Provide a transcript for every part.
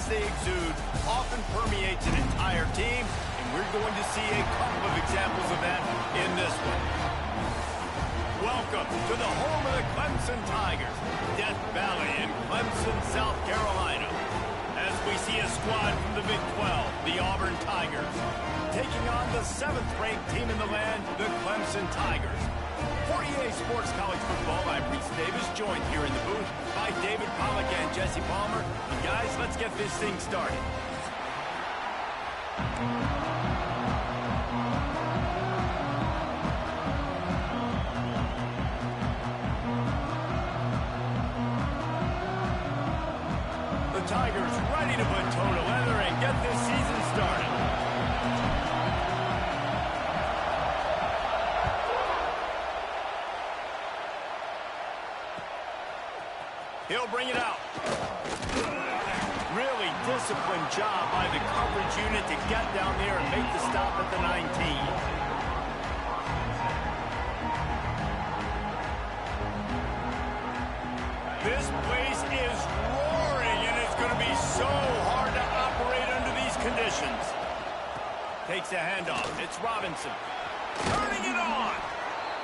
confidence they exude often permeates an entire team, and we're going to see a couple of examples of that in this one. Welcome to the home of the Clemson Tigers, Death Valley in Clemson, South Carolina. As we see a squad from the Big 12, the Auburn Tigers, taking on the 7th-ranked team in the land, the Clemson Tigers. For EA Sports College Football, I'm Reese Davis, joined here in the booth by David Pollack and Jesse Palmer. And guys, let's get this thing started. The Tigers ready to put toe to leather and get this season started. He'll bring it out. Really disciplined job by the coverage unit to get down there and make the stop at the 19. This place is roaring, and it's going to be so hard to operate under these conditions. Takes a handoff. It's Robinson. Turning it on.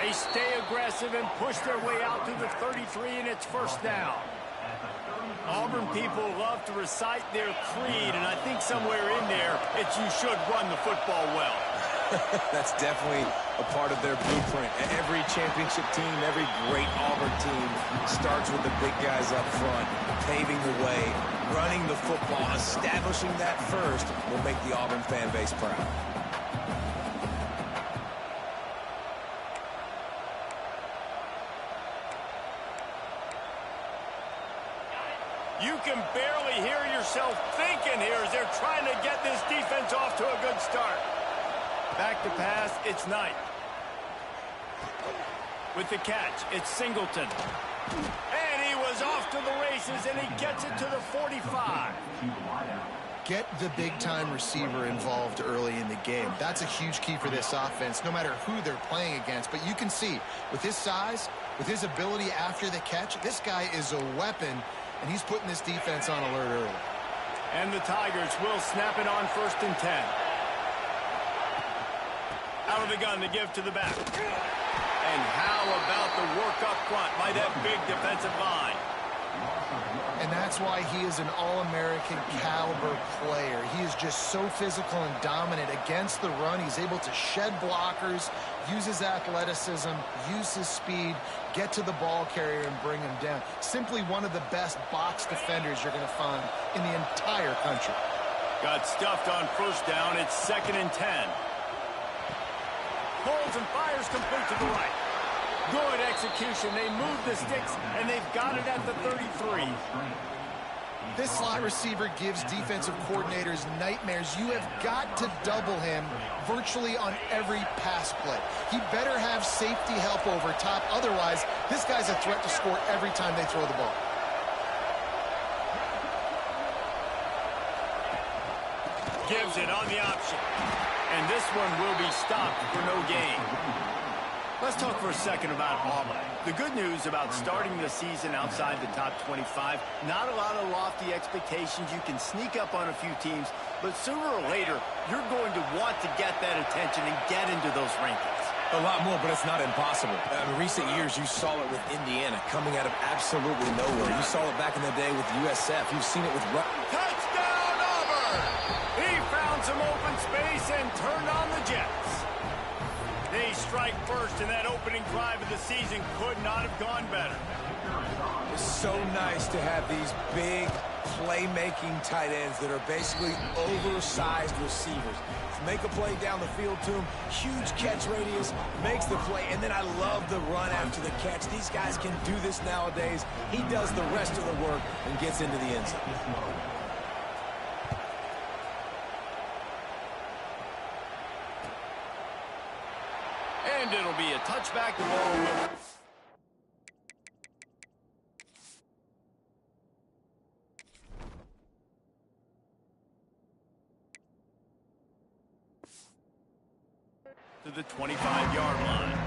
They stay aggressive and push their way out to the 33, and it's first down. Auburn people love to recite their creed, and I think somewhere in there, it's you should run the football well. That's definitely a part of their blueprint. Every championship team, every great Auburn team starts with the big guys up front, paving the way, running the football, establishing that first will make the Auburn fan base proud. You can barely hear yourself thinking here as they're trying to get this defense off to a good start. Back to pass, it's Knight. With the catch, it's Singleton. And he was off to the races, and he gets it to the 45. Get the big-time receiver involved early in the game. That's a huge key for this offense, no matter who they're playing against. But you can see, with his size, with his ability after the catch, this guy is a weapon, and he's putting this defense on alert early. And the Tigers will snap it on 1st and 10. Out of the gun to give to the back. And how about the work up front by that big defensive line? And that's why he is an All-American caliber player. He is just so physical and dominant against the run. He's able to shed blockers, use his athleticism, use his speed, get to the ball carrier and bring him down. Simply one of the best box defenders you're going to find in the entire country. Got stuffed on 1st down. It's 2nd and 10. Holds and fires complete to the right. Good execution. They move the sticks, and they've got it at the 33. This slot receiver gives defensive coordinators nightmares. You have got to double him virtually on every pass play. He better have safety help over top. Otherwise, this guy's a threat to score every time they throw the ball. Gives it on the option. And this one will be stopped for no gain. Let's talk for a second about Auburn. The good news about starting the season outside the top 25, not a lot of lofty expectations. You can sneak up on a few teams, but sooner or later, you're going to want to get that attention and get into those rankings. A lot more, but it's not impossible. In recent years, you saw it with Indiana coming out of absolutely nowhere. You saw it back in the day with USF. You've seen it with... Touchdown, Auburn! He found some open space and turned on the Jets. They strike first, and that opening drive of the season could not have gone better. It's so nice to have these big playmaking tight ends that are basically oversized receivers. Make a play down the field to him, huge catch radius, makes the play, and then I love the run after the catch. These guys can do this nowadays. He does the rest of the work and gets into the end zone. And it'll be a touchback. The ball will... to the 25-yard line.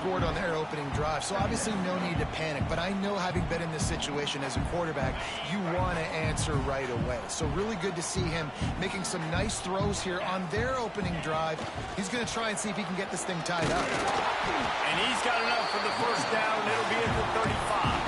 scored on their opening drive, so obviously no need to panic. But I know, having been in this situation as a quarterback, you want to answer right away. So really good to see him making some nice throws here on their opening drive. He's going to try and see if he can get this thing tied up. And he's got enough for the first down. It'll be at the 35.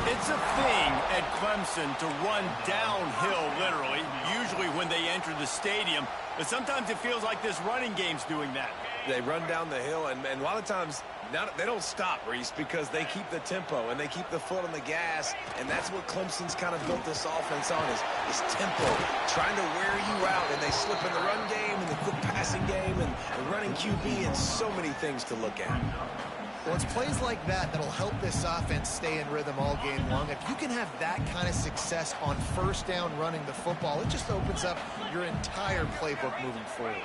It's a thing at Clemson to run downhill, literally, usually when they enter the stadium. But sometimes it feels like this running game's doing that. They run down the hill, and a lot of times they don't stop, Reese, because they keep the tempo and they keep the foot on the gas, and that's what Clemson's kind of built this offense on, is tempo, trying to wear you out, and they slip in the run game and the quick passing game and running QB and so many things to look at. Well, it's plays like that that'll help this offense stay in rhythm all game long. If you can have that kind of success on first down running the football, it just opens up your entire playbook moving forward.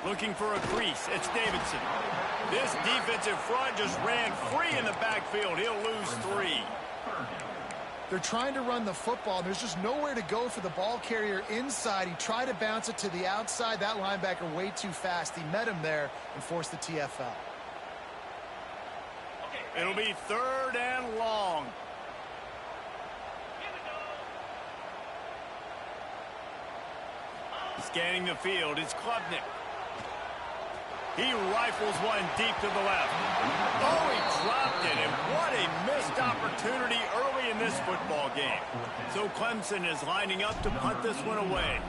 Looking for a crease. It's Davidson. This defensive front just ran free in the backfield. He'll lose 3. They're trying to run the football. There's just nowhere to go for the ball carrier inside. He tried to bounce it to the outside. That linebacker way too fast. He met him there and forced the TFL. It'll be 3rd and long. Scanning the field, it's Klubnik. He rifles one deep to the left. Oh, he dropped it, and what a missed opportunity early in this football game. So Clemson is lining up to punt this one away.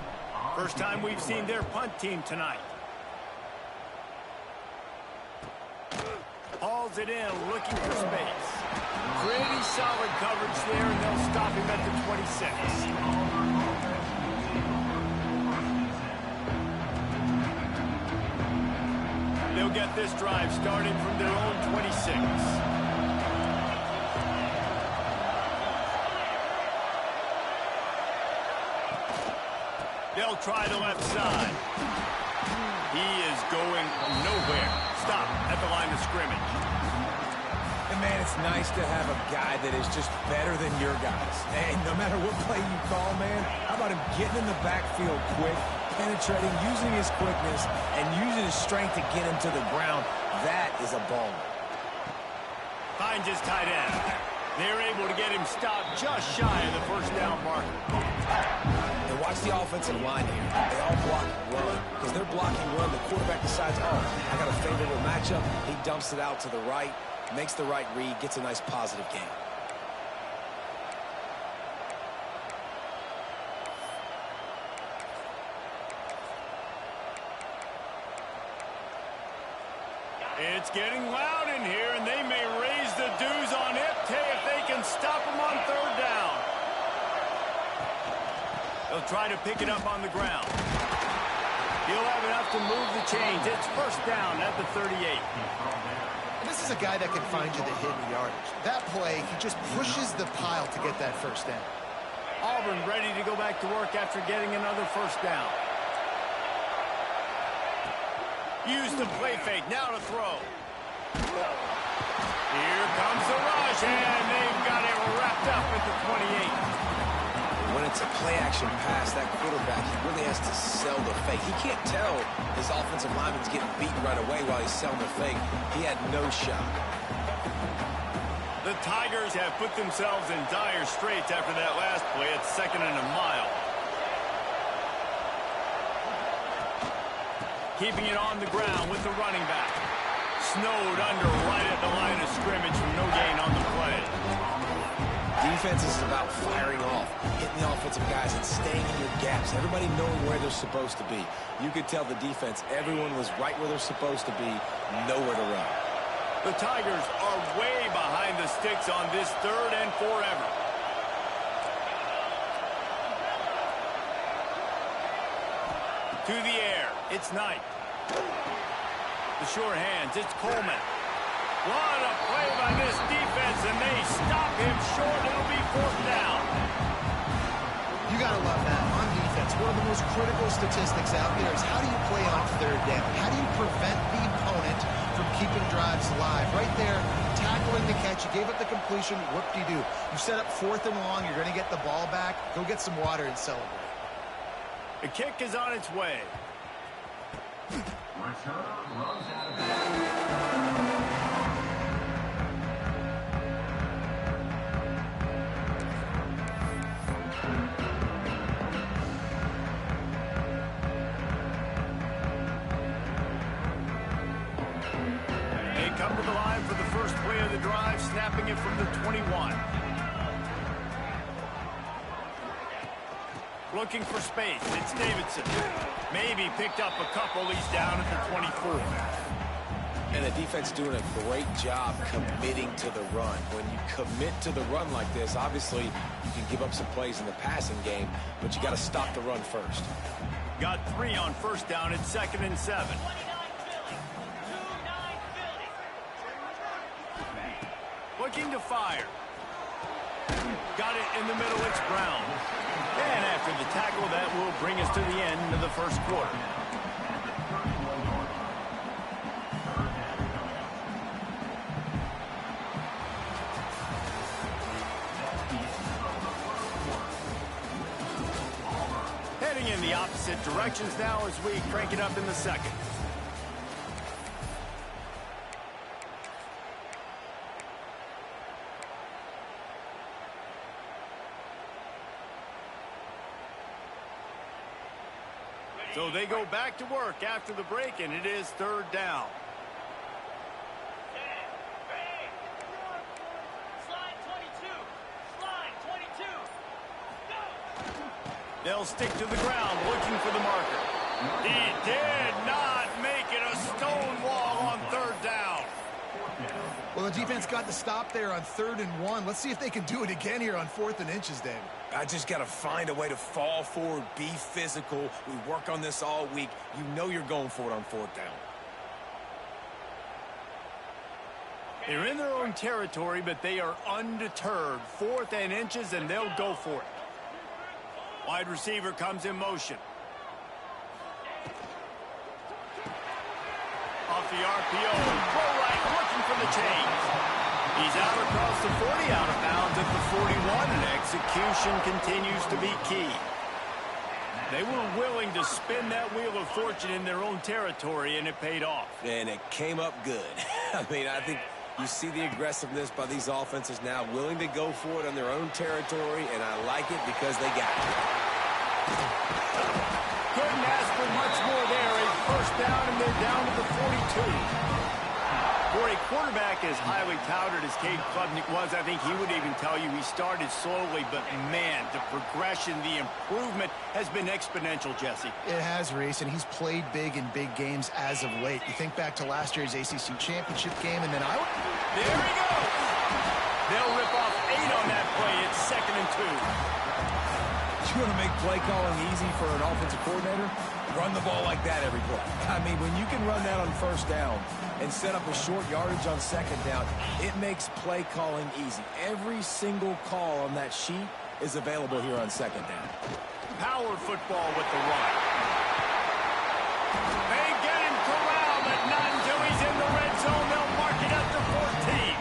First time we've seen their punt team tonight. Hauls it in, looking for space. Pretty solid coverage there, and they'll stop him at the 26. They'll get this drive started from their own 26. They'll try the left side. He is going nowhere. Stop at the line of scrimmage. And, man, it's nice to have a guy that is just better than your guys. And no matter what play you call, man, how about him getting in the backfield quick, penetrating, using his quickness, and using his strength to get him to the ground? That is a baller. Finds his tight end. They're able to get him stopped just shy of the first down marker. And watch the offensive line here. They all block run. Because they're blocking run, the quarterback decides, oh, I got a favorable matchup. He dumps it out to the right, makes the right read, gets a nice positive gain. It's getting loud in here, and they may raise the dues on Ncaa if they can stop him on 3rd down. They'll try to pick it up on the ground. He'll have enough to move the chains. It's first down at the 38. This is a guy that can find you the hidden yardage. That play, he just pushes the pile to get that first down. Auburn ready to go back to work after getting another first down. Use the play fake, now to throw. Here comes the rush, and they've got it wrapped up at the 28. When it's a play-action pass, that quarterback, he really has to sell the fake. He can't tell his offensive lineman's getting beaten right away while he's selling the fake. He had no shot. The Tigers have put themselves in dire straits after that last play. It's 2nd and a mile. Keeping it on the ground with the running back. Snowed under right at the line of scrimmage from no gain on the play. Defense is about firing off, hitting the offensive guys and staying in your gaps. Everybody knowing where they're supposed to be. You could tell the defense, everyone was right where they're supposed to be, nowhere to run. The Tigers are way behind the sticks on this 3rd and forever. To the air, it's Knight. The sure hands, it's Coleman. What a play by this defense, and they stop him short. It'll be 4th down. You got to love that. On defense, one of the most critical statistics out there is how do you play on 3rd down? How do you prevent the opponent from keeping drives alive? Right there, tackling the catch. You gave up the completion. Whoop-de-doo. You set up 4th and long. You're going to get the ball back. Go get some water and celebrate. The kick is on its way. They come to the line for the first play of the drive, snapping it from the 21. Looking for space. It's Davidson. Maybe picked up a couple. He's down at the 24. And the defense doing a great job committing to the run. When you commit to the run like this, obviously you can give up some plays in the passing game, but you got to stop the run first. Got 3 on first down. It's 2nd and 7. Looking to fire. Got it in the middle. It's Brown. And after the tackle, that will bring us to the end of the first quarter. Heading in the opposite directions now as we crank it up in the second. So they go back to work after the break, and it is 3rd down. They'll stick to the ground, looking for the marker. He did not make it a stone wall on 3rd down. Well, the defense got the stop there on 3rd and 1. Let's see if they can do it again here on 4th and inches, Dave. I just got to find a way to fall forward, be physical. We work on this all week. You know you're going for it on 4th down. They're in their own territory, but they are undeterred. 4th and inches, and they'll go for it. Wide receiver comes in motion. Off the RPO, throw right, looking for the change. He's out across the 40, out of bounds at the 41, and execution continues to be key. They were willing to spin that wheel of fortune in their own territory, and it paid off. And it came up good. I mean, I think you see the aggressiveness by these offenses now, willing to go for it on their own territory, and I like it because they got it. Couldn't ask for much more there. A first down, and they're down to the 42. For a quarterback as highly touted as Cade Klubnik was, I think he would even tell you he started slowly, but man, the progression, the improvement has been exponential, Jesse. It has, Reese, and he's played big in big games as of late. You think back to last year's ACC championship game, and then there he goes! They'll rip off 8 on that play. It's 2nd and 2. You want to make play calling easy for an offensive coordinator? Run the ball like that every play. I mean, when you can run that on first down and set up a short yardage on 2nd down, it makes play calling easy. Every single call on that sheet is available here on 2nd down. Power football with the run. They get him corralled, but not until he's in the red zone. They'll mark it up to 14.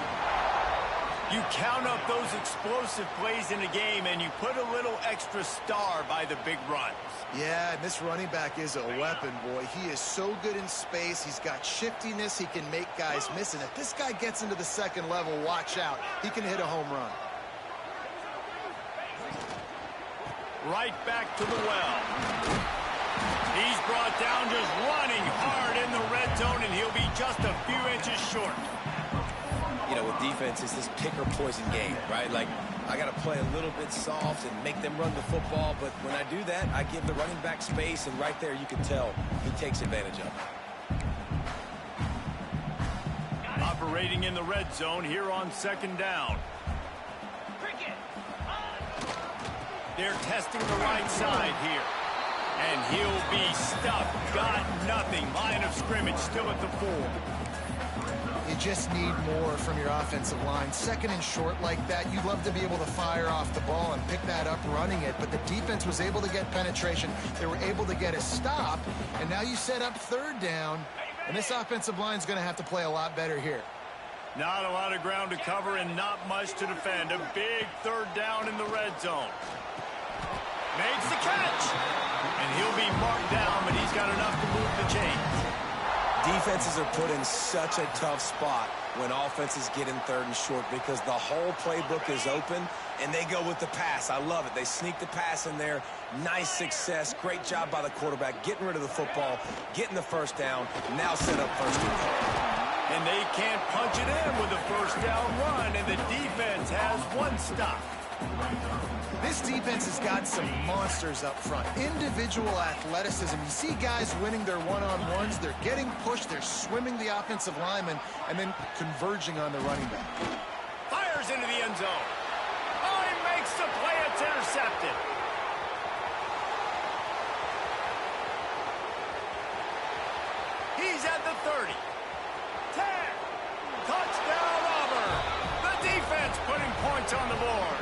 You count up those explosive plays in a game, and you put a little extra star by the big runs. Yeah, and this running back is a weapon, boy. He is so good in space. He's got shiftiness. He can make guys miss. And if this guy gets into the 2nd level, watch out. He can hit a home run. Right back to the well. He's brought down just running hard in the red zone, and he'll be just a few inches short. You know, with defense, it's this pick or poison game, right? Like, I got to play a little bit soft and make them run the football, but when I do that, I give the running back space, and right there you can tell he takes advantage of it. Operating in the red zone here on 2nd down. They're testing the right side here. And he'll be stuffed. Got nothing. Line of scrimmage still at the 4. You just need more from your offensive line. 2nd and short like that, you'd love to be able to fire off the ball and pick that up running it, but the defense was able to get penetration. They were able to get a stop, and now you set up 3rd down, and this offensive line is going to have to play a lot better here. Not a lot of ground to cover and not much to defend. A big 3rd down in the red zone. Makes the catch, and he'll be marked down, but he's got enough to move the chains. Defenses are put in such a tough spot when offenses get in 3rd and short because the whole playbook is open, and they go with the pass. I love it. They sneak the pass in there. Nice success. Great job by the quarterback getting rid of the football, getting the first down, now set up 1st and goal. And they can't punch it in with a first down run, and the defense has one stop. This defense has got some monsters up front. Individual athleticism. You see guys winning their one-on-ones. They're getting pushed. They're swimming the offensive lineman and then converging on the running back. Fires into the end zone. Oh, he makes the play. It's intercepted. He's at the 30. 10. Touchdown, Auburn. The defense putting points on the board.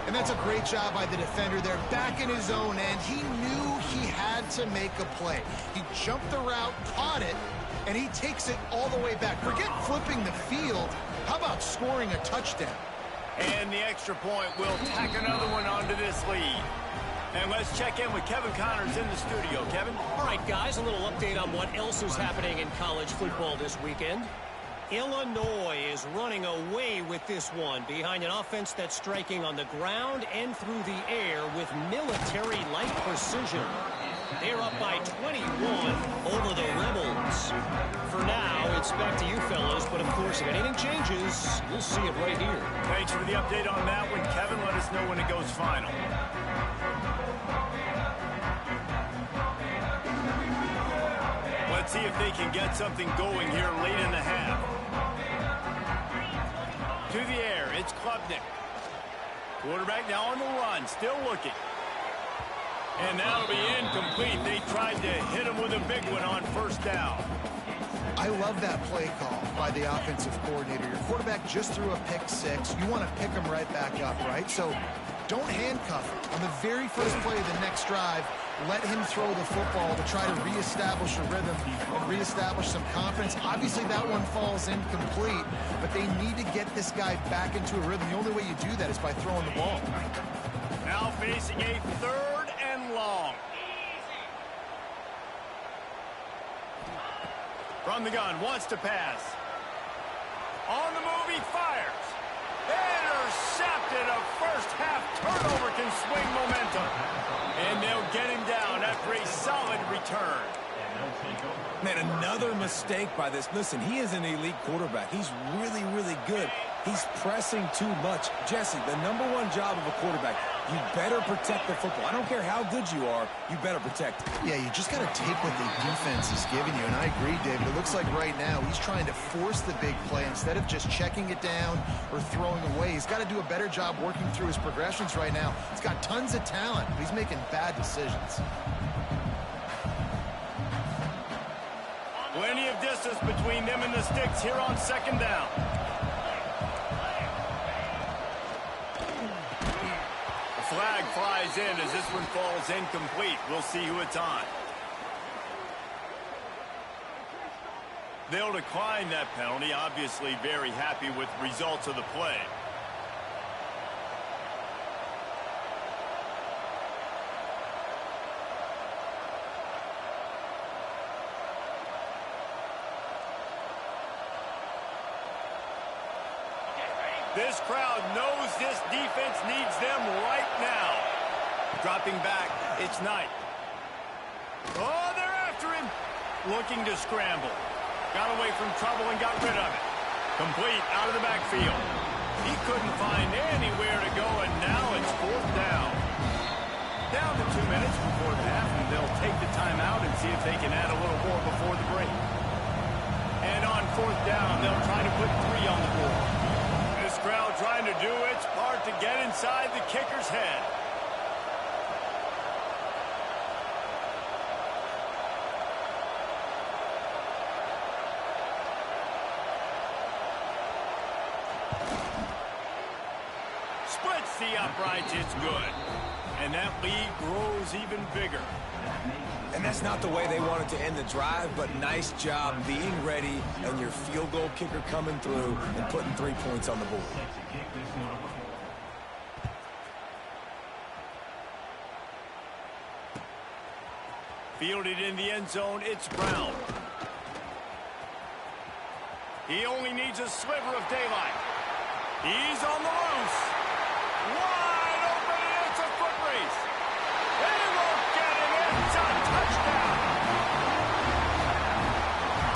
And that's a great job by the defender there, back in his own end. He knew he had to make a play. He jumped the route, caught it, and he takes it all the way back. Forget flipping the field. How about scoring a touchdown? And the extra point will tack another one onto this lead. And let's check in with Kevin Connors in the studio. Kevin? All right, guys, a little update on what else is happening in college football this weekend. Illinois is running away with this one behind an offense that's striking on the ground and through the air with military-like precision. They're up by 21 over the Rebels. For now, it's back to you fellas, but of course, if anything changes, you'll see it right here. Thanks for the update on that one, Kevin. Let us know when it goes final. Let's see if they can get something going here late in the half. To the air, it's Klubnik. Quarterback now on the run, still looking. And that'll be incomplete. They tried to hit him with a big one on first down. I love that play call by the offensive coordinator. Your quarterback just threw a pick six. You want to pick him right back up, right? So don't handcuff him. On the very first play of the next drive, let him throw the football to try to reestablish a rhythm and reestablish some confidence. Obviously, that one falls incomplete, but they need to get this guy back into a rhythm. The only way you do that is by throwing the ball. Now facing a 3rd and long. From the gun, wants to pass. On the move, he fires. Intercepted. A first half turnover can swing momentum. And they'll get him down after a solid return. Man, another mistake by this. Listen, he is an elite quarterback. He's really, really good. He's pressing too much. Jesse, the #1 job of a quarterback, you better protect the football. I don't care how good you are, you better protect it. Yeah, you just got to take what the defense is giving you. And I agree, David. It looks like right now he's trying to force the big play instead of just checking it down or throwing away. He's got to do a better job working through his progressions right now. He's got tons of talent, but he's making bad decisions. Plenty of distance between them and the sticks here on 2nd down. The flag flies in as this one falls incomplete. We'll see who it's on. They'll decline that penalty. Obviously very happy with the results of the play. This crowd knows this defense needs them right now. Dropping back, it's Knight. Oh, they're after him. Looking to scramble. Got away from trouble and got rid of it. Complete out of the backfield. He couldn't find anywhere to go, and now it's 4th down. Down to 2 minutes before the half, and they'll take the timeout and see if they can add a little more before the break. And on 4th down, they'll try to put 3 on the board. This crowd trying to do its part to get inside the kicker's head. Splits the uprights, it's good. And that lead grows even bigger. And that's not the way they wanted to end the drive, but nice job being ready and your field goal kicker coming through and putting 3 points on the board. Fielded in the end zone, it's Brown. He only needs a sliver of daylight. He's on the loose. Wide open, and it's a foot race. They won't get him. It's a touchdown.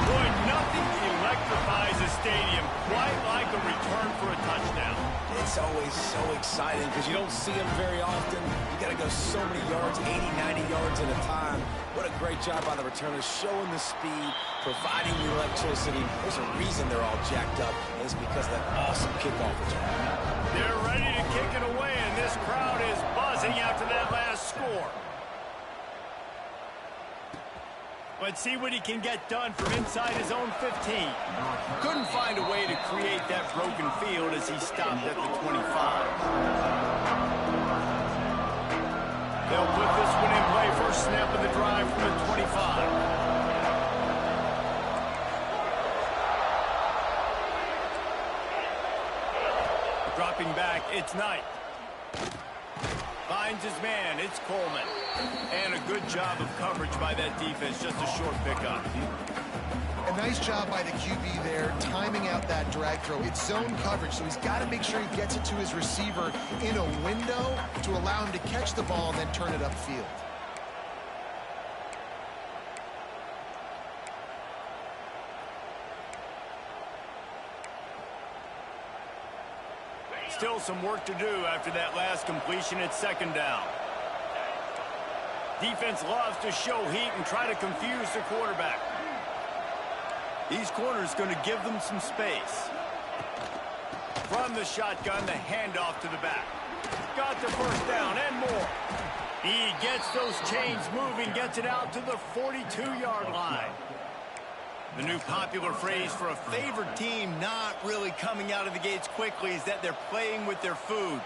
Boy, nothing electrifies a stadium quite like a return for a touchdown. It's always so exciting because you don't see them very often. You got to go so many yards, 80, 90 yards at a time. What a great job by the returners, showing the speed, providing the electricity. There's a reason they're all jacked up, and it's because of that awesome kickoff return. They're ready to kick it away, and this crowd is buzzing after that last score. Let's see what he can get done from inside his own 15. Couldn't find a way to create that broken field as he stopped at the 25. They'll put this one in play. First snap of the drive from the 25. Dropping back, it's Knight. Finds his man, it's Coleman. And a good job of coverage by that defense, just a short pickup. A nice job by the QB there, timing out that drag throw. It's zone coverage, so he's got to make sure he gets it to his receiver in a window to allow him to catch the ball and then turn it upfield. Still some work to do after that last completion at second down. Defense loves to show heat and try to confuse the quarterback. These corners going to give them some space. From the shotgun, the handoff to the back. Got the first down and more. He gets those chains moving, gets it out to the 42-yard line. The new popular phrase for a favored team not really coming out of the gates quickly is that they're playing with their food.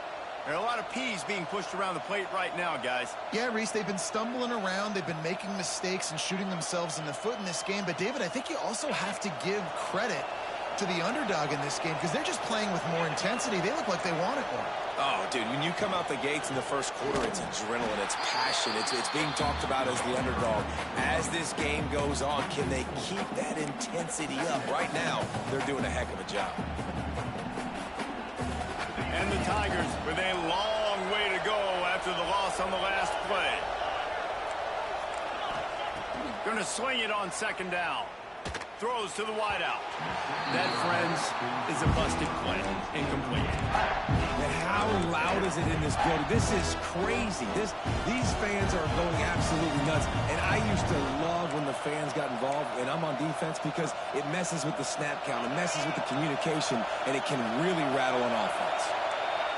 There are a lot of peas being pushed around the plate right now, guys. Yeah, Reese, they've been stumbling around. They've been making mistakes and shooting themselves in the foot in this game. But, David, I think you also have to give credit to the underdog in this game because they're just playing with more intensity. They look like they want it more. Oh, dude, when you come out the gates in the first quarter, it's adrenaline, it's passion, it's being talked about as the underdog. As this game goes on, can they keep that intensity up? Right now, they're doing a heck of a job. And the Tigers with a long way to go after the loss on the last play. Going to swing it on second down. Throws to the wideout. That, friends, is a busted play. Incomplete. And how loud is it in this building? This is crazy. These fans are going absolutely nuts. And I used to love when the fans got involved, and I'm on defense, because it messes with the snap count. It messes with the communication, and it can really rattle on offense.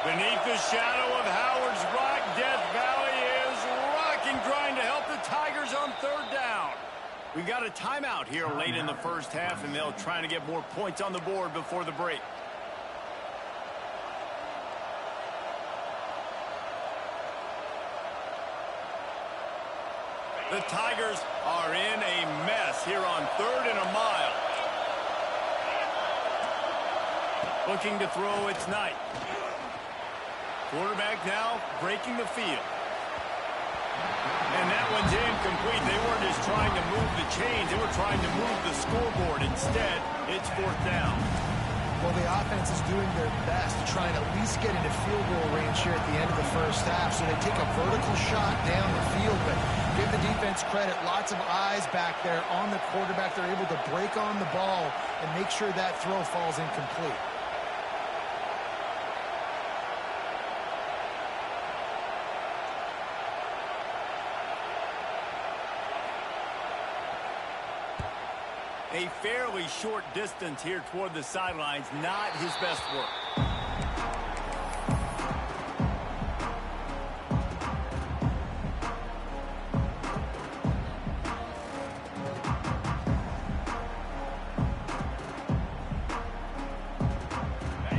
Beneath the shadow of Howard's Rock, Death Valley is rocking, trying to help the Tigers on third down. We got a timeout here late in the first half, and they'll try to get more points on the board before the break. The Tigers are in a mess here on 3rd and a mile. Looking to throw, it's Knight. Quarterback now breaking the field. And that one's incomplete. They weren't just trying to move the chains. They were trying to move the scoreboard. Instead, it's 4th down. Well, the offense is doing their best to try and at least get into field goal range here at the end of the first half. So they take a vertical shot down the field, but give the defense credit. Lots of eyes back there on the quarterback. They're able to break on the ball and make sure that throw falls incomplete. A fairly short distance here toward the sidelines, not his best work.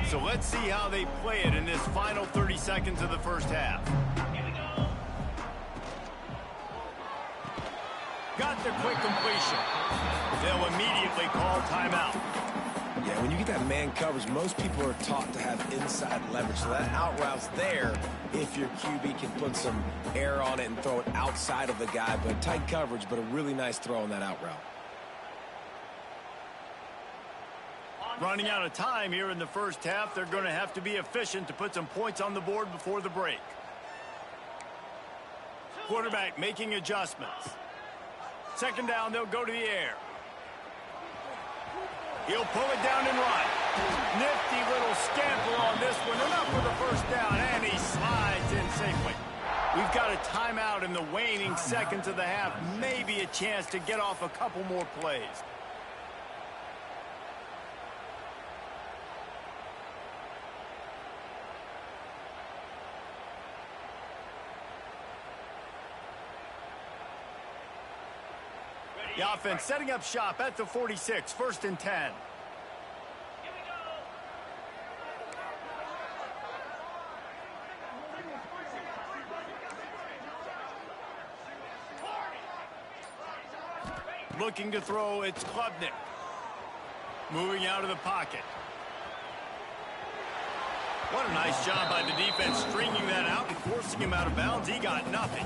So let's see how they play it in this final 30 seconds of the first half. Got the quick completion. They'll immediately call timeout. Yeah, when you get that man coverage, most people are taught to have inside leverage. So that out route's there if your QB can put some air on it and throw it outside of the guy. But tight coverage, but a really nice throw on that out route. Running out of time here in the first half. They're going to have to be efficient to put some points on the board before the break. Quarterback making adjustments. Second down, they'll go to the air. He'll pull it down and run. Nifty little scamper on this one. Enough for the first down, and he slides in safely. We've got a timeout in the waning seconds of the half. Maybe a chance to get off a couple more plays. The offense setting up shop at the 46, 1st and 10. Looking to throw, it's Klubnik. Moving out of the pocket. What a nice job by the defense stringing that out and forcing him out of bounds. He got nothing.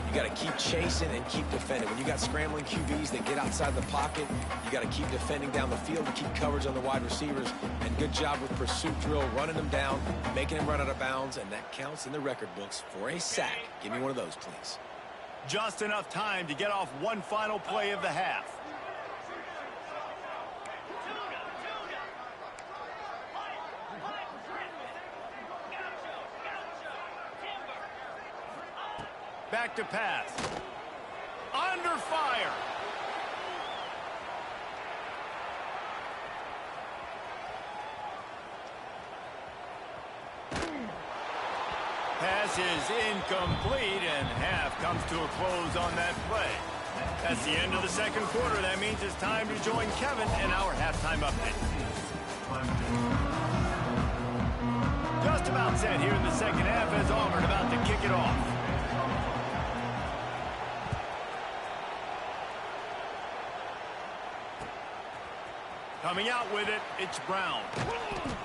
You got to keep chasing and keep defending. When you got scrambling QBs that get outside the pocket, you got to keep defending down the field to keep coverage on the wide receivers. And good job with pursuit drill, running them down, making them run out of bounds, and that counts in the record books for a sack. Give me one of those, please. Just enough time to get off one final play of the half. Back to pass. Under fire. Pass is incomplete, and half comes to a close on that play. That's the end of the second quarter. That means it's time to join Kevin in our halftime update. Just about set here in the second half as Auburn about to kick it off. Coming out with it, it's Brown.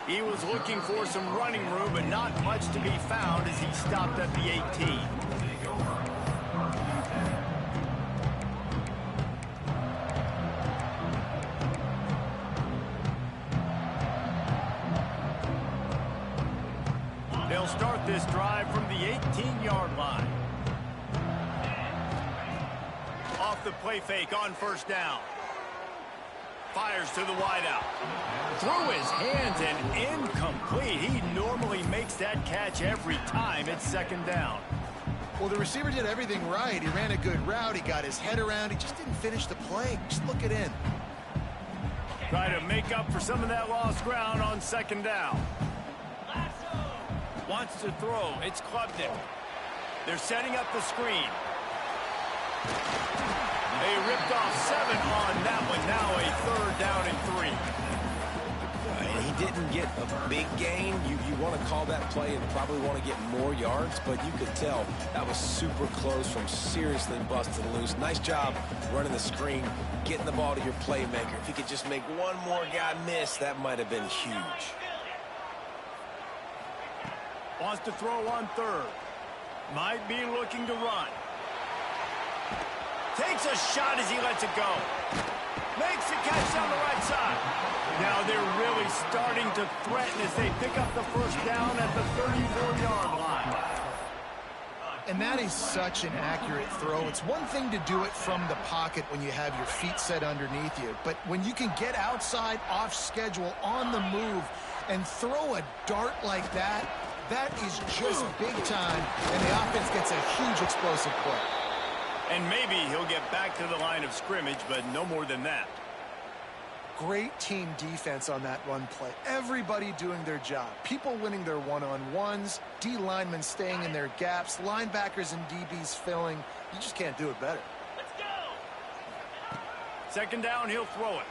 He was looking for some running room, but not much to be found as he stopped at the 18. They'll start this drive from the 18-yard line. Off the play fake on first down. Fires to the wideout. Through his hands and incomplete. He normally makes that catch every time. It's second down. Well, the receiver did everything right. He ran a good route. He got his head around. He just didn't finish the play. Just look it in. Try to make up for some of that lost ground on second down. Wants to throw. It's Klubnik. They're setting up the screen. They ripped off 7 on that one. Now a 3rd down and 3. He didn't get a big gain. You want to call that play and probably want to get more yards, but you could tell that was super close from seriously busting loose. Nice job running the screen, getting the ball to your playmaker. If he could just make one more guy miss, that might have been huge. Wants to throw on 3rd. Might be looking to run. Takes a shot as he lets it go. Makes the catch on the right side. Now they're really starting to threaten as they pick up the first down at the 34-yard line. And that is such an accurate throw. It's one thing to do it from the pocket when you have your feet set underneath you, but when you can get outside, off schedule, on the move, and throw a dart like that, that is just big time, and the offense gets a huge explosive play. And maybe he'll get back to the line of scrimmage, but no more than that. Great team defense on that run play. Everybody doing their job. People winning their one-on-ones, D linemen staying in their gaps, linebackers and DBs filling. You just can't do it better. Let's go! Second down, he'll throw it.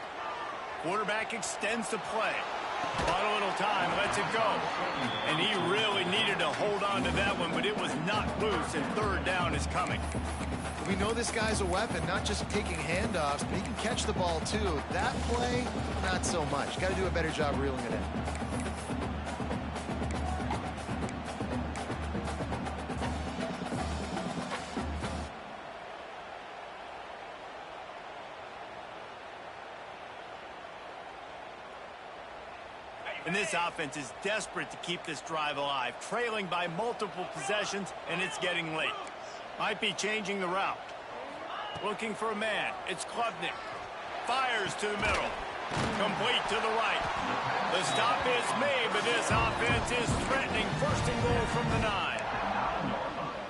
Quarterback extends the play. Bought a little time, lets it go. And he really needed to hold on to that one, but it was not loose, and 3rd down is coming. We know this guy's a weapon, not just taking handoffs, but he can catch the ball too. That play, not so much. Got to do a better job reeling it in. And this offense is desperate to keep this drive alive, trailing by multiple possessions, and it's getting late. Might be changing the route. Looking for a man. It's Klubnik. Fires to the middle. Complete to the right. The stop is made, but this offense is threatening. First and goal from the 9.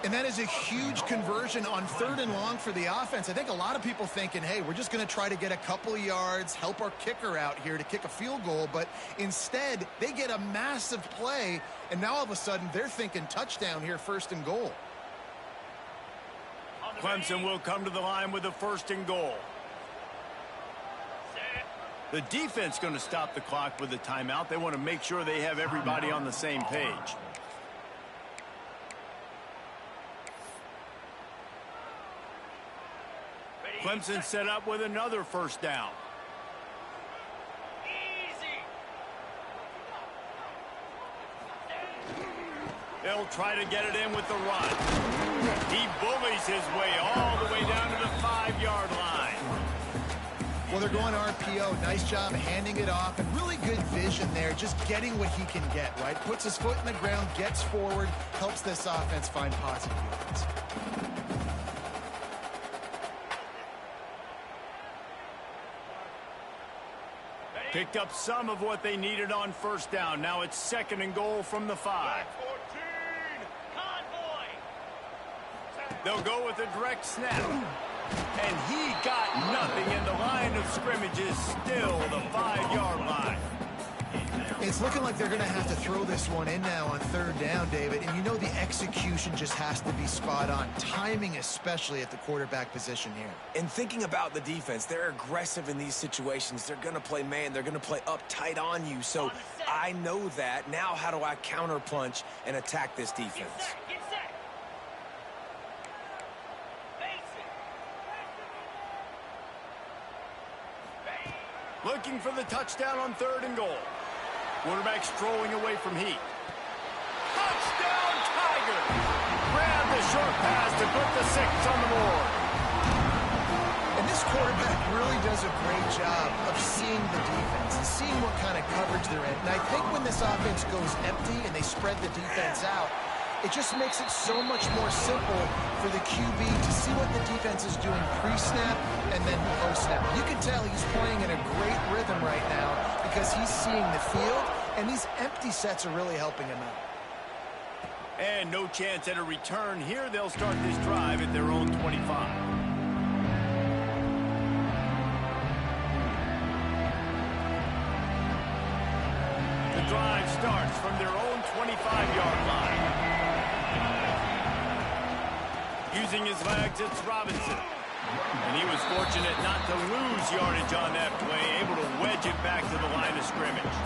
And that is a huge conversion on 3rd and long for the offense. I think a lot of people thinking, hey, we're just going to try to get a couple of yards, help our kicker out here to kick a field goal. But instead, they get a massive play, and now all of a sudden they're thinking touchdown here, 1st and goal. Clemson will come to the line with a 1st and goal. The defense going to stop the clock with a timeout. They want to make sure they have everybody on the same page. Clemson set up with another 1st down. They'll try to get it in with the run. He bullies his way all the way down to the 5-yard line. Well, they're going RPO. Nice job handing it off, and really good vision there, just getting what he can get, right? Puts his foot in the ground, gets forward, helps this offense find positive yards. Picked up some of what they needed on 1st down. Now it's 2nd and goal from the 5. They'll go with a direct snap. And he got nothing, and the line of scrimmage is still the 5-yard line. It's looking like they're going to have to throw this one in now on 3rd down, David. And you know the execution just has to be spot on. Timing especially at the quarterback position here. And thinking about the defense, they're aggressive in these situations. They're going to play man. They're going to play up tight on you. So I know that. Now how do I counterpunch and attack this defense? Looking for the touchdown on 3rd and goal. Quarterback strolling away from Heat. Touchdown, Tigers! Grab the short pass to put the 6 on the board. And this quarterback really does a great job of seeing the defense and seeing what kind of coverage they're in. And I think when this offense goes empty and they spread the defense out, it just makes it so much more simple for the QB to see what the defense is doing pre-snap and then post-snap. You can tell he's playing in a great rhythm right now because he's seeing the field, and these empty sets are really helping him out. And no chance at a return here. They'll start this drive at their own 25. The drive starts from their own 25-yard line. Using his legs, it's Robinson. And he was fortunate not to lose yardage on that play, able to wedge it back to the line of scrimmage.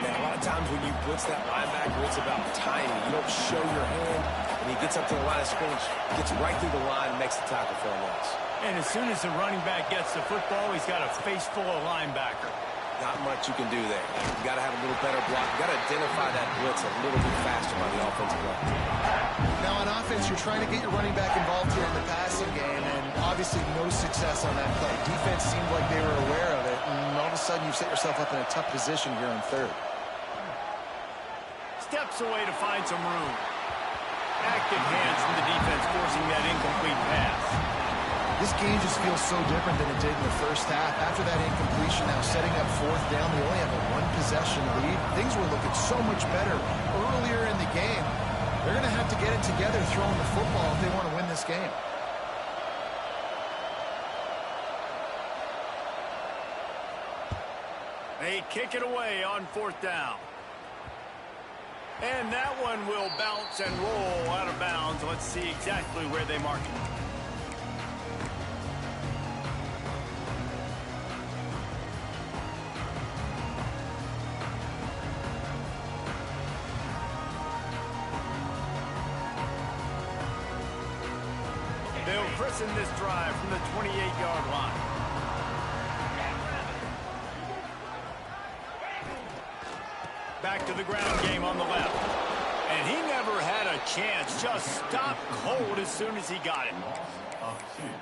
Yeah, a lot of times when you blitz that linebacker, it's about timing. You don't show your hand, and he gets up to the line of scrimmage, gets right through the line, and makes the tackle for a loss. And as soon as the running back gets the football, he's got a face full of linebacker. Not much you can do there. You got to have a little better block. You got to identify that blitz a little bit faster by the offensive line. Now on offense, you're trying to get your running back involved here in the passing game, and obviously no success on that play. Defense seemed like they were aware of it, and all of a sudden you've set yourself up in a tough position here on 3rd. Steps away to find some room. Active hands from the defense forcing that incomplete pass. This game just feels so different than it did in the first half. After that incompletion, now setting up 4th down, they only have a 1-possession lead. Things were looking so much better earlier in the game. They're going to have to get it together throwing the football if they want to win this game. They kick it away on 4th down. And that one will bounce and roll out of bounds. Let's see exactly where they mark it. They'll christen this drive from the 28-yard line. Back to the ground game on the left. And he never had a chance. Just stopped cold as soon as he got it.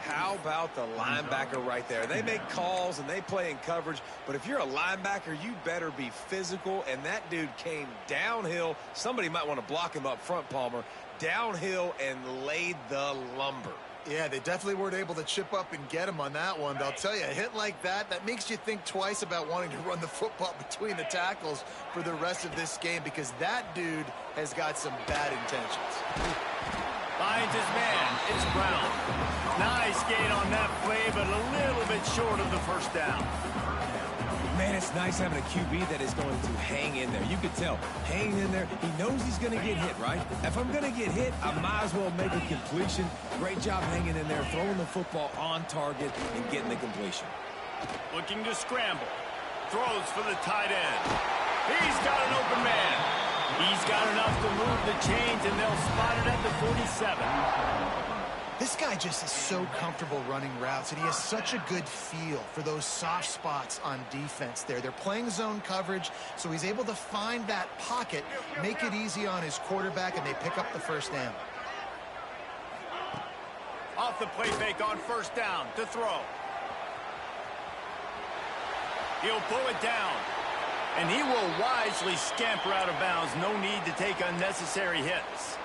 How about the linebacker right there? They make calls and they play in coverage, but if you're a linebacker, you better be physical, and that dude came downhill. Somebody might want to block him up front, Palmer. Downhill and laid the lumber. Yeah, they definitely weren't able to chip up and get him on that one. But I'll tell you, a hit like that, that makes you think twice about wanting to run the football between the tackles for the rest of this game, because that dude has got some bad intentions. Finds his man. It's Brown. Nice gain on that play, but a little bit short of the first down. Man, it's nice having a QB that is going to hang in there. You could tell, hanging in there. He knows he's going to get hit, right? If I'm going to get hit, I might as well make a completion. Great job hanging in there, throwing the football on target and getting the completion. Looking to scramble. Throws for the tight end. He's got an open man. He's got enough to move the chains, and they'll spot it at the 47. This guy just is so comfortable running routes, and he has such a good feel for those soft spots on defense there. They're playing zone coverage, so he's able to find that pocket, make it easy on his quarterback, and they pick up the first down. Off the play fake on first down to throw. He'll pull it down, and he will wisely scamper out of bounds. No need to take unnecessary hits.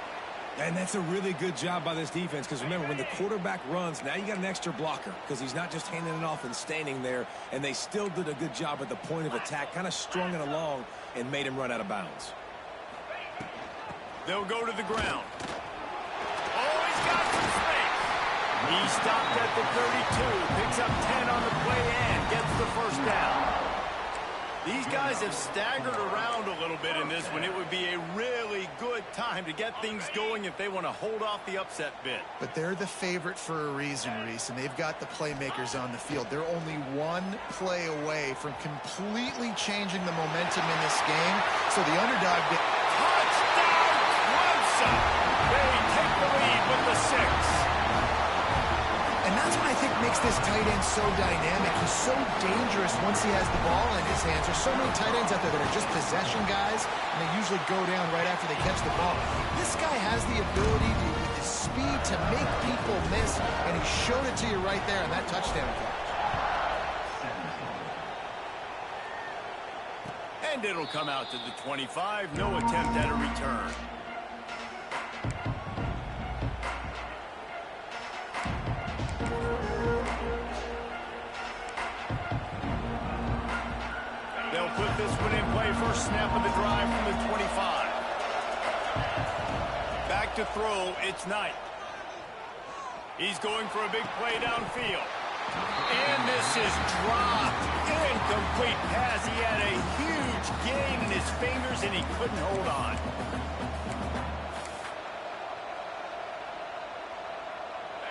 And that's a really good job by this defense, because remember, when the quarterback runs, now you got an extra blocker, because he's not just handing it off and standing there, and they still did a good job at the point of attack, kind of strung it along and made him run out of bounds. They'll go to the ground. Oh, he's got some space. He stopped at the 32, picks up 10 on the play and gets the first down. These guys have staggered around a little bit in this one. It would be a really good time to get things going if they want to hold off the upset bid. But they're the favorite for a reason, Reese, and they've got the playmakers on the field. They're only one play away from completely changing the momentum in this game. So the underdog... Touchdown, Clemson! They take the lead with the 6. And that's what I think makes this tight end so dynamic. He's so dangerous once he has the ball in his hands. There's so many tight ends out there that are just possession guys, and they usually go down right after they catch the ball. This guy has the ability to, with his speed, to make people miss, and he showed it to you right there in that touchdown catch. And it'll come out to the 25. No attempt at a return. They'll put this one in play. First snap of the drive from the 25. Back to throw, it's Knight. He's going for a big play downfield. And this is dropped. Incomplete pass. He had a huge gain in his fingers, and he couldn't hold on.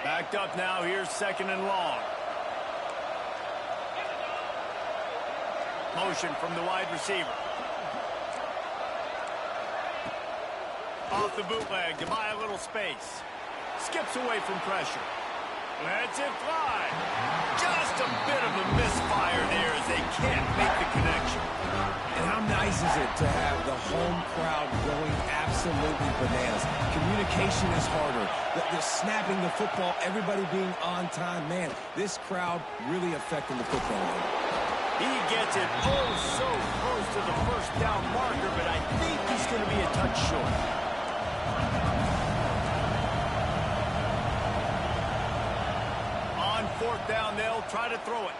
Backed up now. Here's second and long. Motion from the wide receiver. Off the bootleg to buy a little space. Skips away from pressure. Lets it fly. Just a bit of a misfire there as they can't make the connection. And how nice is it to have the home crowd going absolutely bananas? Communication is harder. The snapping the football, everybody being on time. Man, this crowd really affecting the football game. He gets it oh so close to the first down marker, but I think he's going to be a touch short. On fourth down, they'll try to throw it.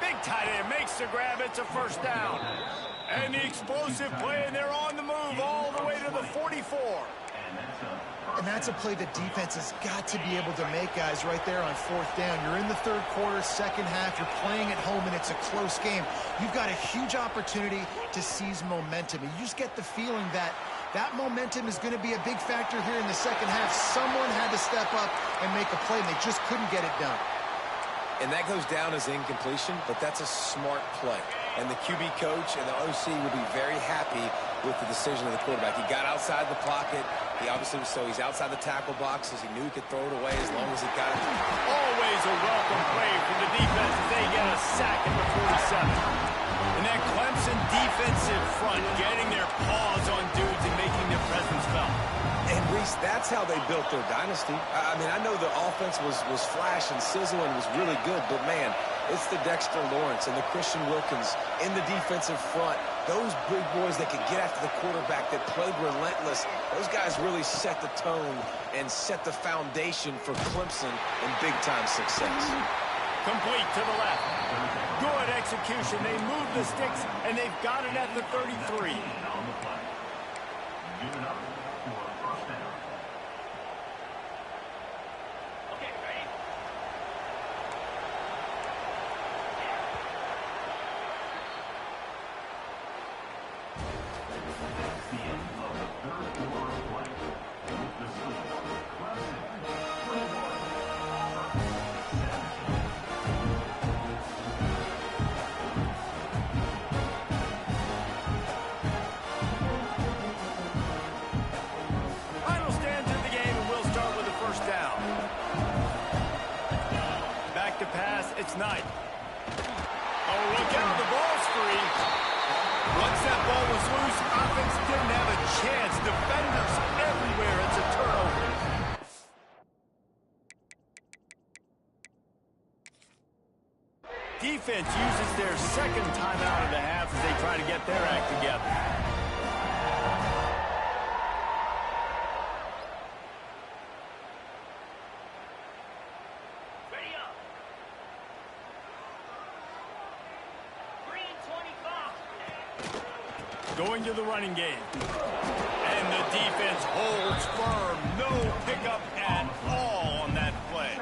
Big tight end makes the grab. It's a first down. And the explosive play, and they're on the move all the way to the 44. And that's a play the defense has got to be able to make, guys, right there on fourth down. You're in the third quarter, second half. You're playing at home, and it's a close game. You've got a huge opportunity to seize momentum. And you just get the feeling that that momentum is going to be a big factor here in the second half. Someone had to step up and make a play, and they just couldn't get it done. And that goes down as incompletion, but that's a smart play. And the QB coach and the OC will be very happy with the decision of the quarterback. He got outside the pocket. He obviously was he's outside the tackle boxes. He knew he could throw it away as long as he got it. Always a welcome play from the defense as they get a sack at the 47. And that Clemson defensive front getting their paws on dudes and making their presence felt. And Reese, that's how they built their dynasty. I mean, I know the offense was flash and sizzle and was really good, but, man, it's the Dexter Lawrence and the Christian Wilkins in the defensive front. Those big boys that could get after the quarterback, that played relentless, those guys really set the tone and set the foundation for Clemson in big-time success. Complete to the left. Good execution. They move the sticks, and they've got it at the 33. It's Knight. Oh, look out, the ball's free. Once that ball was loose, offense didn't have a chance. Defenders everywhere. It's a turnover. Defense uses their second timeout of the half as they try to get their act together. Going to the running game. And the defense holds firm. No pickup at all on that play.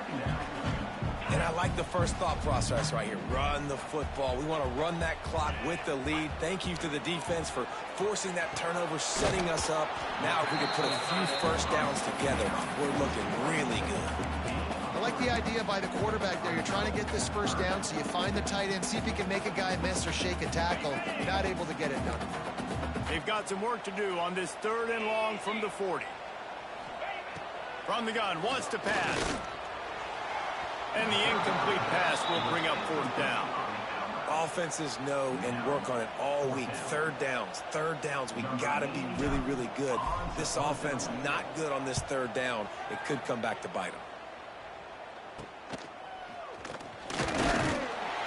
And I like the first thought process right here. Run the football. We want to run that clock with the lead. Thank you to the defense for forcing that turnover, setting us up. Now if we can put a few first downs together, we're looking really good. I like the idea by the quarterback there. You're trying to get this first down, so you find the tight end, see if he can make a guy miss or shake a tackle. Not able to get it done. They've got some work to do on this 3rd and long from the 40. From the gun, wants to pass. And the incomplete pass will bring up 4th down. Offenses know and work on it all week. Third downs. We got to be really, really good. This offense not good on this 3rd down. It could come back to bite them.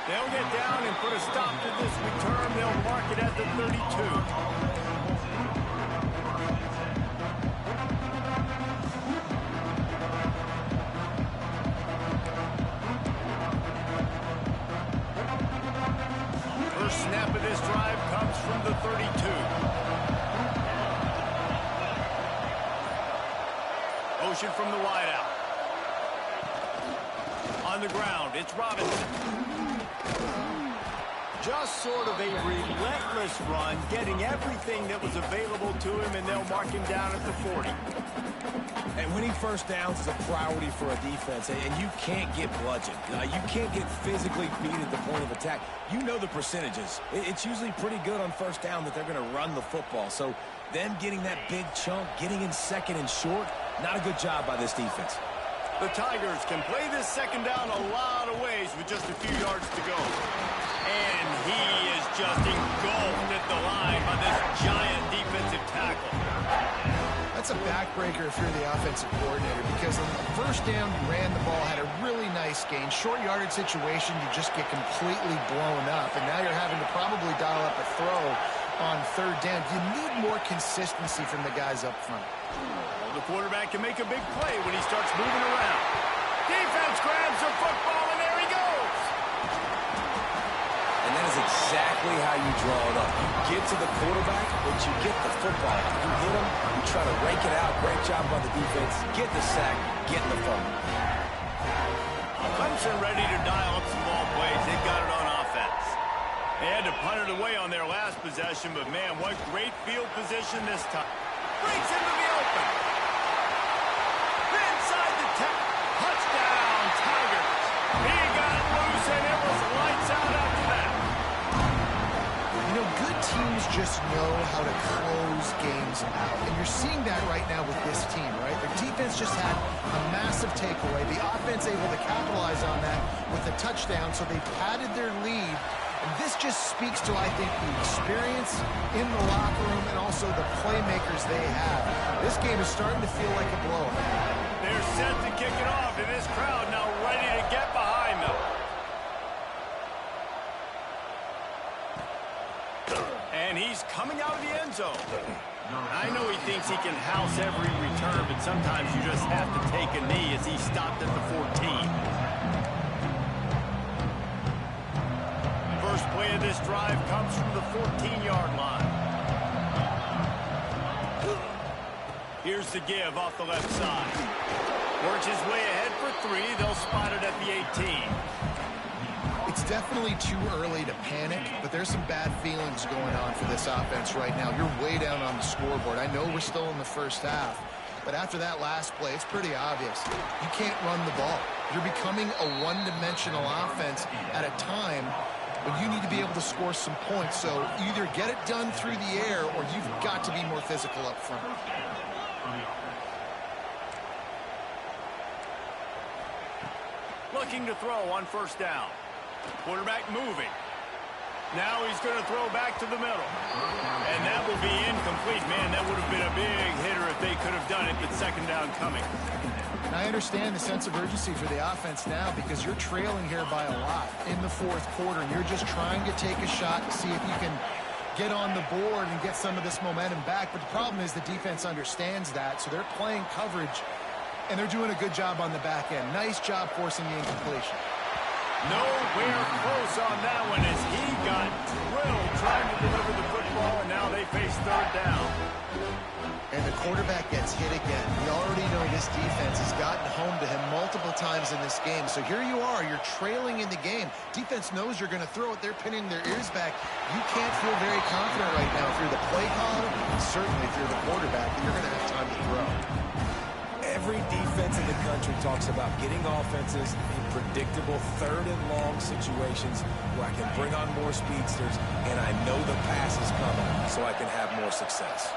They'll get down and put a stop to this return. They'll mark it at the 32. First snap of this drive comes from the 32. Motion from the wideout. On the ground, it's Robinson. Just sort of a relentless run, getting everything that was available to him, and they'll mark him down at the 40. And winning first downs is a priority for a defense, and you can't get bludgeoned. You can't get physically beat at the point of attack. You know the percentages. It's usually pretty good on first down that they're going to run the football. So them getting that big chunk, getting in second and short, not a good job by this defense. The Tigers can play this second down a lot of ways with just a few yards to go. And he is just engulfed at the line by this giant defensive tackle. That's a backbreaker if you're the offensive coordinator, because on the first down, you ran the ball, had a really nice gain. Short yardage situation, you just get completely blown up, and now you're having to probably dial up a throw on 3rd down. You need more consistency from the guys up front. Well, the quarterback can make a big play when he starts moving around. Defense grabs the football, and there he goes. And that is exactly how you draw it up. You get to the quarterback, but you get the football. You hit him, you try to rake it out. Great job by the defense. Get the sack, get in the fumble. Clemson ready to dial up some ball plays. They've got it on offense. They had to punt it away on their last possession, but, man, what great field position this time. Breaks into the open. Inside the 10. Touchdown, Tigers. He got loose, and it was lights out after that. You know, good teams just know how to close games out. And you're seeing that right now with this team, right? Their defense just had a massive takeaway. The offense able to capitalize on that with a touchdown, so they padded their lead. And this this just speaks to, I think, the experience in the locker room and also the playmakers they have. This game is starting to feel like a blowout. They're set to kick it off, and this crowd now ready to get behind them. And he's coming out of the end zone. I know he thinks he can house every return, but sometimes you just have to take a knee as he stopped at the 14. First play of this drive comes from the 14-yard line. Here's the give off the left side. Works his way ahead for 3. They'll spot it at the 18. It's definitely too early to panic, but there's some bad feelings going on for this offense right now. You're way down on the scoreboard. I know we're still in the first half, but after that last play, it's pretty obvious. You can't run the ball. You're becoming a one-dimensional offense at a time when you need to be able to score some points. So either get it done through the air or you've got to be more physical up front. Looking to throw on first down. Quarterback moving. Now he's going to throw back to the middle. And that will be incomplete. Man, that would have been a big hitter if they could have done it, but second down coming. And I understand the sense of urgency for the offense now because you're trailing here by a lot in the fourth quarter. And you're just trying to take a shot to see if you can get on the board and get some of this momentum back. But the problem is the defense understands that, so they're playing coverage, and they're doing a good job on the back end. Nice job forcing the incompletion. Nowhere close on that one as he got drilled trying to deliver the football, and now they face third down. And the quarterback gets hit again. We already know this defense has gotten home to him multiple times in this game. So here you are, you're trailing in the game. Defense knows you're going to throw it. They're pinning their ears back. You can't feel very confident right now if you're the play caller, and certainly if you're the quarterback, that you're going to have time to throw. Every defense in the country talks about getting offenses in predictable third and long situations where I can bring on more speedsters and I know the pass is coming so I can have more success.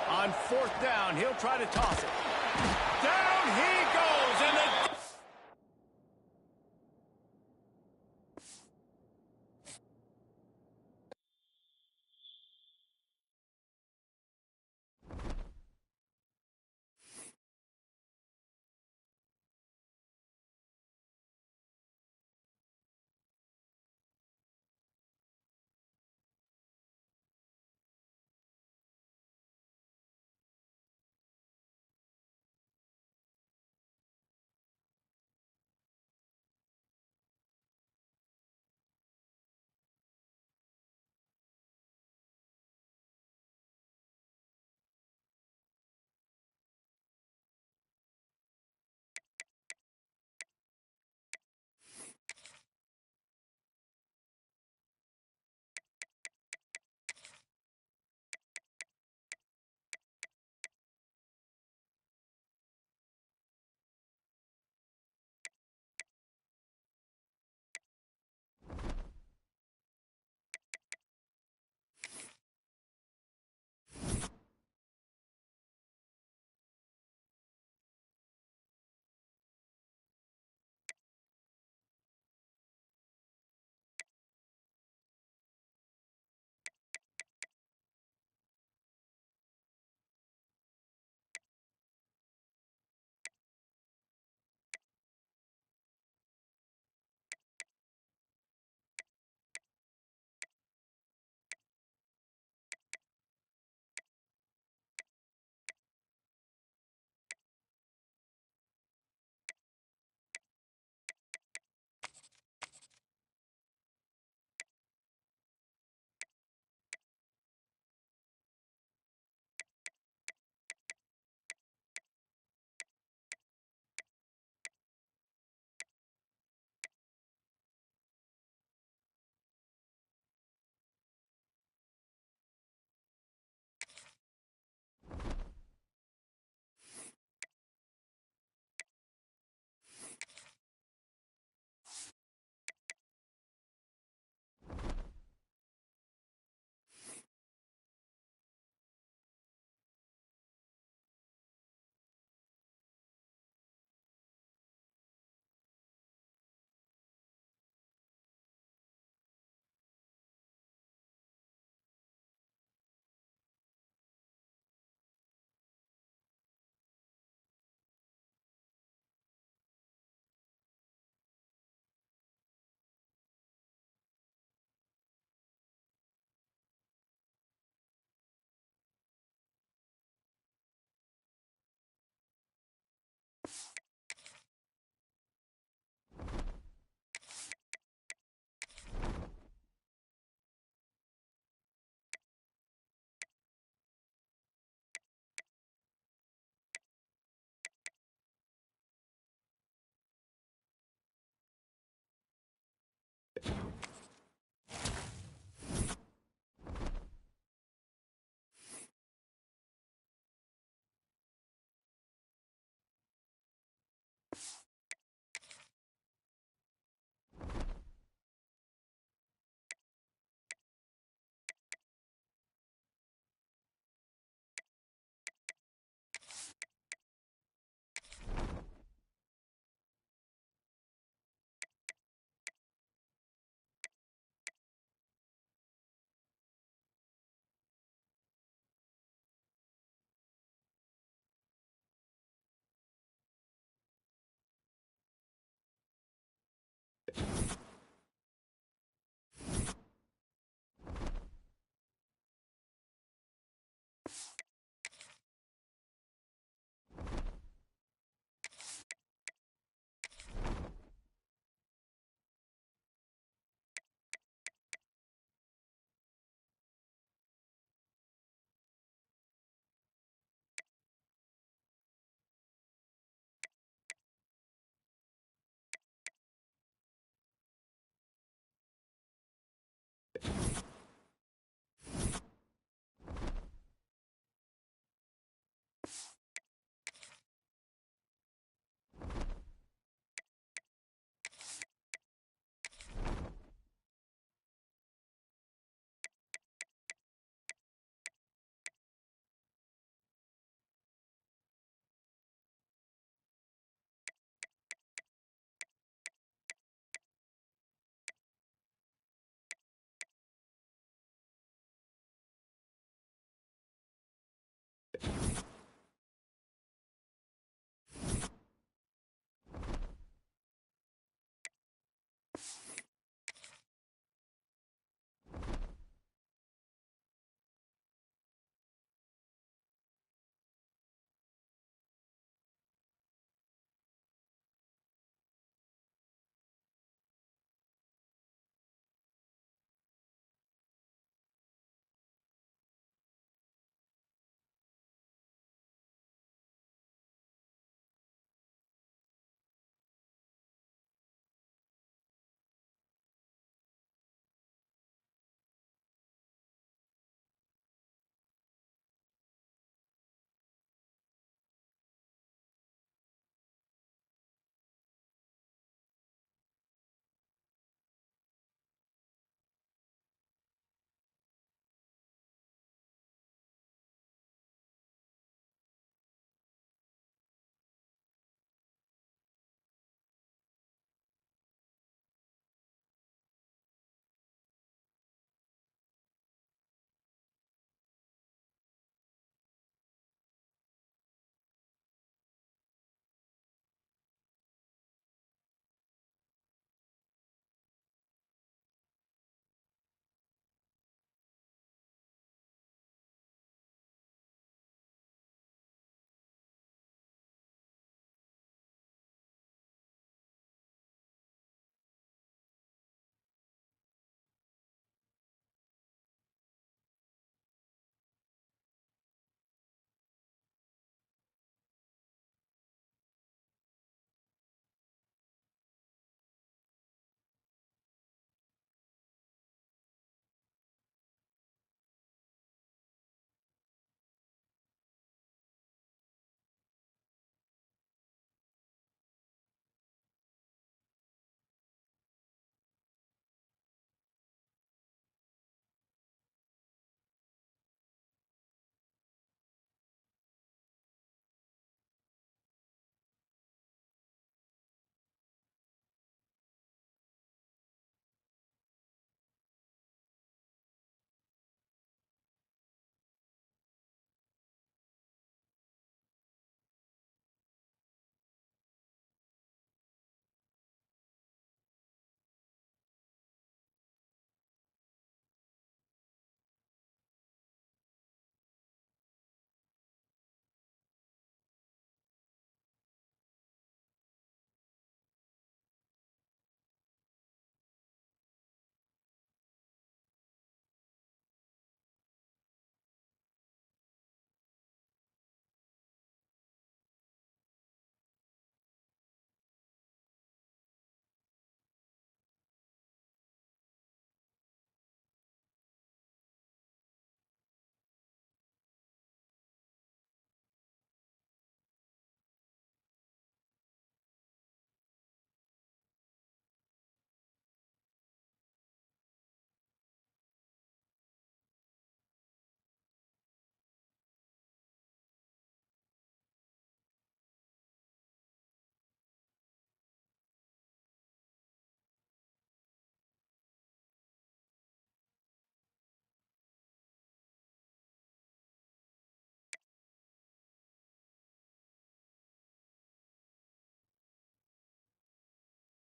On fourth down, he'll try to toss it. Down he goes, and the